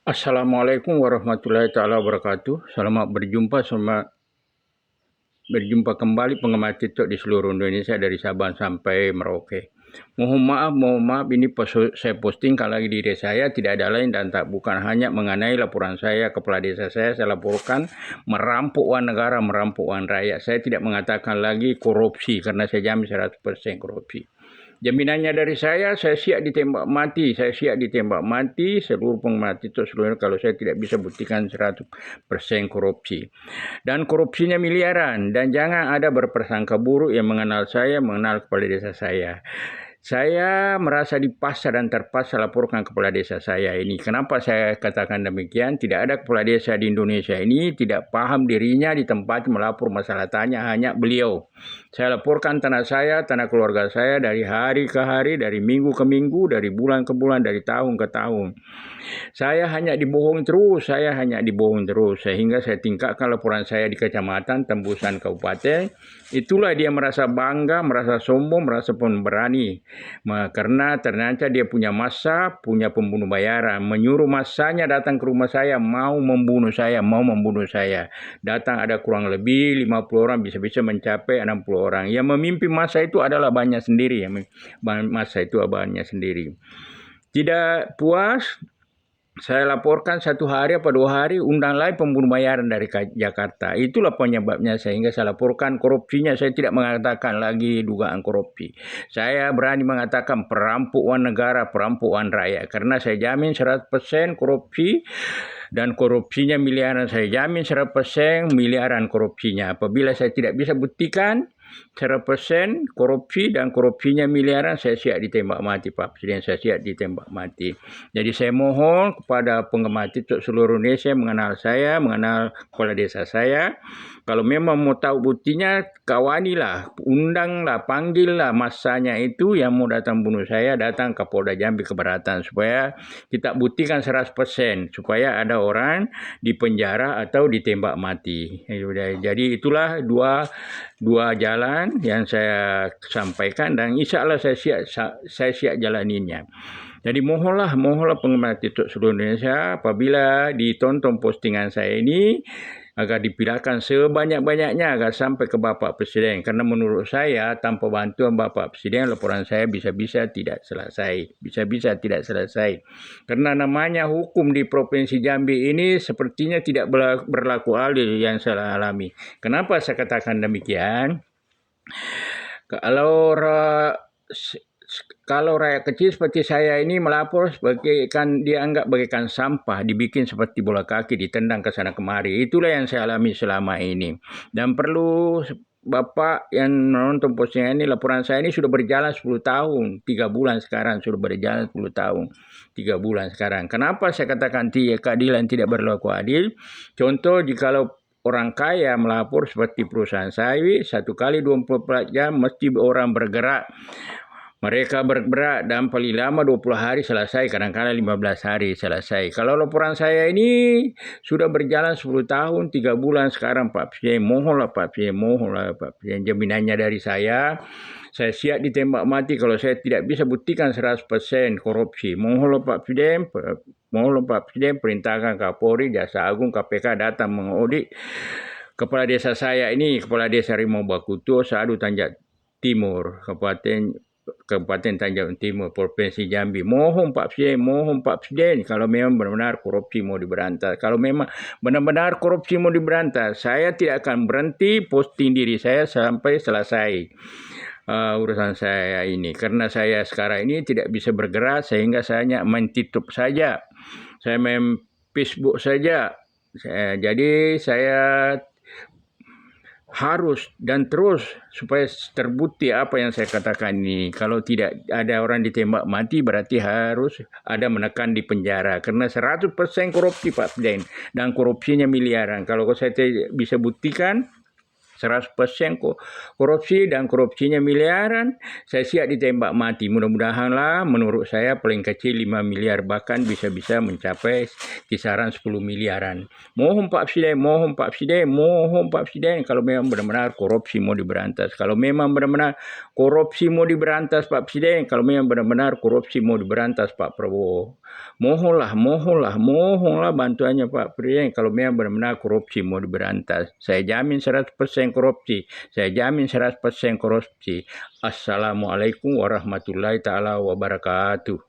Assalamualaikum warahmatullahi taala wabarakatuh. Selamat berjumpa kembali penggemar TikTok di seluruh Indonesia dari Sabang sampai Merauke. Mohon maaf ini saya posting kalau lagi diri saya tidak ada lain dan tak bukan hanya mengenai laporan saya kepala desa saya laporkan merampok uang negara, merampok uang rakyat. Saya tidak mengatakan lagi korupsi karena saya jamin 100% korupsi. Jaminannya dari saya siap ditembak mati. Saya siap ditembak mati seluruh penggemar itu seluruhnya kalau saya tidak bisa buktikan 100% korupsi. Dan korupsinya miliaran. Dan jangan ada berprasangka buruk yang mengenal saya, mengenal kepala desa saya. Saya merasa dipaksa dan terpaksa laporkan kepala desa saya ini. Kenapa saya katakan demikian? Tidak ada kepala desa di Indonesia ini tidak paham dirinya di tempat melapor masalah tanya hanya beliau. Saya laporkan tanah saya, tanah keluarga saya dari hari ke hari, dari minggu ke minggu, dari bulan ke bulan, dari tahun ke tahun. Saya hanya dibohong terus, sehingga saya tingkatkan laporan saya di kecamatan, tembusan kabupaten. Itulah dia merasa bangga, merasa sombong, merasa pemberani. Karena ternyata dia punya massa, punya pembunuh bayaran. Menyuruh massanya datang ke rumah saya, mau membunuh saya. Datang ada kurang lebih 50 orang, bisa-bisa mencapai 60 orang. Yang memimpin massa itu adalah banyak sendiri. Tidak puas, saya laporkan 1 hari apa 2 hari undang lagi pembunuh bayaran dari Jakarta. Itulah penyebabnya sehingga saya laporkan korupsinya. Saya tidak mengatakan lagi dugaan korupsi. Saya berani mengatakan perampok uang negara, perampok uang rakyat. Karena saya jamin 100% korupsi dan korupsinya miliaran. Saya jamin 100% miliaran korupsinya. Apabila saya tidak bisa buktikan 100% korupsi dan korupsinya miliaran, saya siap ditembak mati Pak Presiden, saya siap ditembak mati. Jadi saya mohon kepada penggemar TikTok seluruh Indonesia mengenal saya, mengenal kepala desa saya. Kalau memang mau tahu buktinya, kawanilah, undanglah, panggillah massanya itu yang mau datang bunuh saya, datang ke Polda Jambi keberatan supaya kita buktikan 100%, supaya ada orang di penjara atau ditembak mati. Jadi itulah dua jalan yang saya sampaikan dan insya Allah saya siap jalaninya. Jadi mohonlah penggemar TikTok seluruh Indonesia apabila ditonton postingan saya ini agar dipindahkan sebanyak-banyaknya agar sampai ke Bapak Presiden. Karena menurut saya tanpa bantuan Bapak Presiden laporan saya bisa-bisa tidak selesai. Karena namanya hukum di Provinsi Jambi ini sepertinya tidak berlaku adil yang saya alami. Kenapa saya katakan demikian? Kalau rakyat kecil seperti saya ini melapor dianggap bagaikan sampah, dibikin seperti bola kaki, ditendang ke sana kemari. Itulah yang saya alami selama ini. Dan perlu Bapak yang menonton postingan ini, laporan saya ini sudah berjalan 10 tahun, 3 bulan sekarang sudah berjalan 10 tahun, 3 bulan sekarang. Kenapa saya katakan keadilan tidak berlaku adil? Contoh, jikalau orang kaya melapor seperti perusahaan sawit, 1 kali 24 jam mesti orang bergerak. Mereka bergerak dan paling lama 20 hari selesai, kadang-kadang 15 hari selesai. Kalau laporan saya ini sudah berjalan 10 tahun, 3 bulan sekarang Pak Presiden. Mohonlah Pak Presiden. Jaminannya dari saya siap ditembak mati kalau saya tidak bisa buktikan 100% korupsi. Mohonlah Pak Presiden perintahkan Kapolri, Jaksa Agung, KPK datang mengaudit kepala desa saya ini, kepala desa Rimau Bakutu, Sadu Tanjak Timur, Kabupaten Tanjung Timur, Provinsi Jambi. Mohon Pak Presiden, kalau memang benar-benar korupsi mau diberantas. Kalau memang benar-benar korupsi mau diberantas, saya tidak akan berhenti posting diri saya sampai selesai urusan saya ini. Karena saya sekarang ini tidak bisa bergerak sehingga saya hanya main TikTok saja. Saya main Facebook saja. Jadi saya harus dan terus supaya terbukti apa yang saya katakan ini. Kalau tidak ada orang ditembak mati berarti harus ada menekan di penjara. Karena 100% korupsi Pak Presiden dan korupsinya miliaran. Kalau saya bisa buktikan 100% korupsi dan korupsinya miliaran, saya siap ditembak mati. Mudah-mudahanlah menurut saya paling kecil 5 miliar, bahkan bisa-bisa mencapai kisaran 10 miliaran. Mohon Pak Presiden, kalau memang benar-benar korupsi mau diberantas. Kalau memang benar-benar korupsi mau diberantas Pak Presiden, kalau memang benar-benar korupsi mau diberantas Pak Prabowo. Mohonlah bantuannya Pak Presiden kalau memang benar-benar korupsi mau diberantas. Saya jamin 100% korupsi. Saya jamin 100% korupsi. Assalamualaikum warahmatullahi taala wabarakatuh.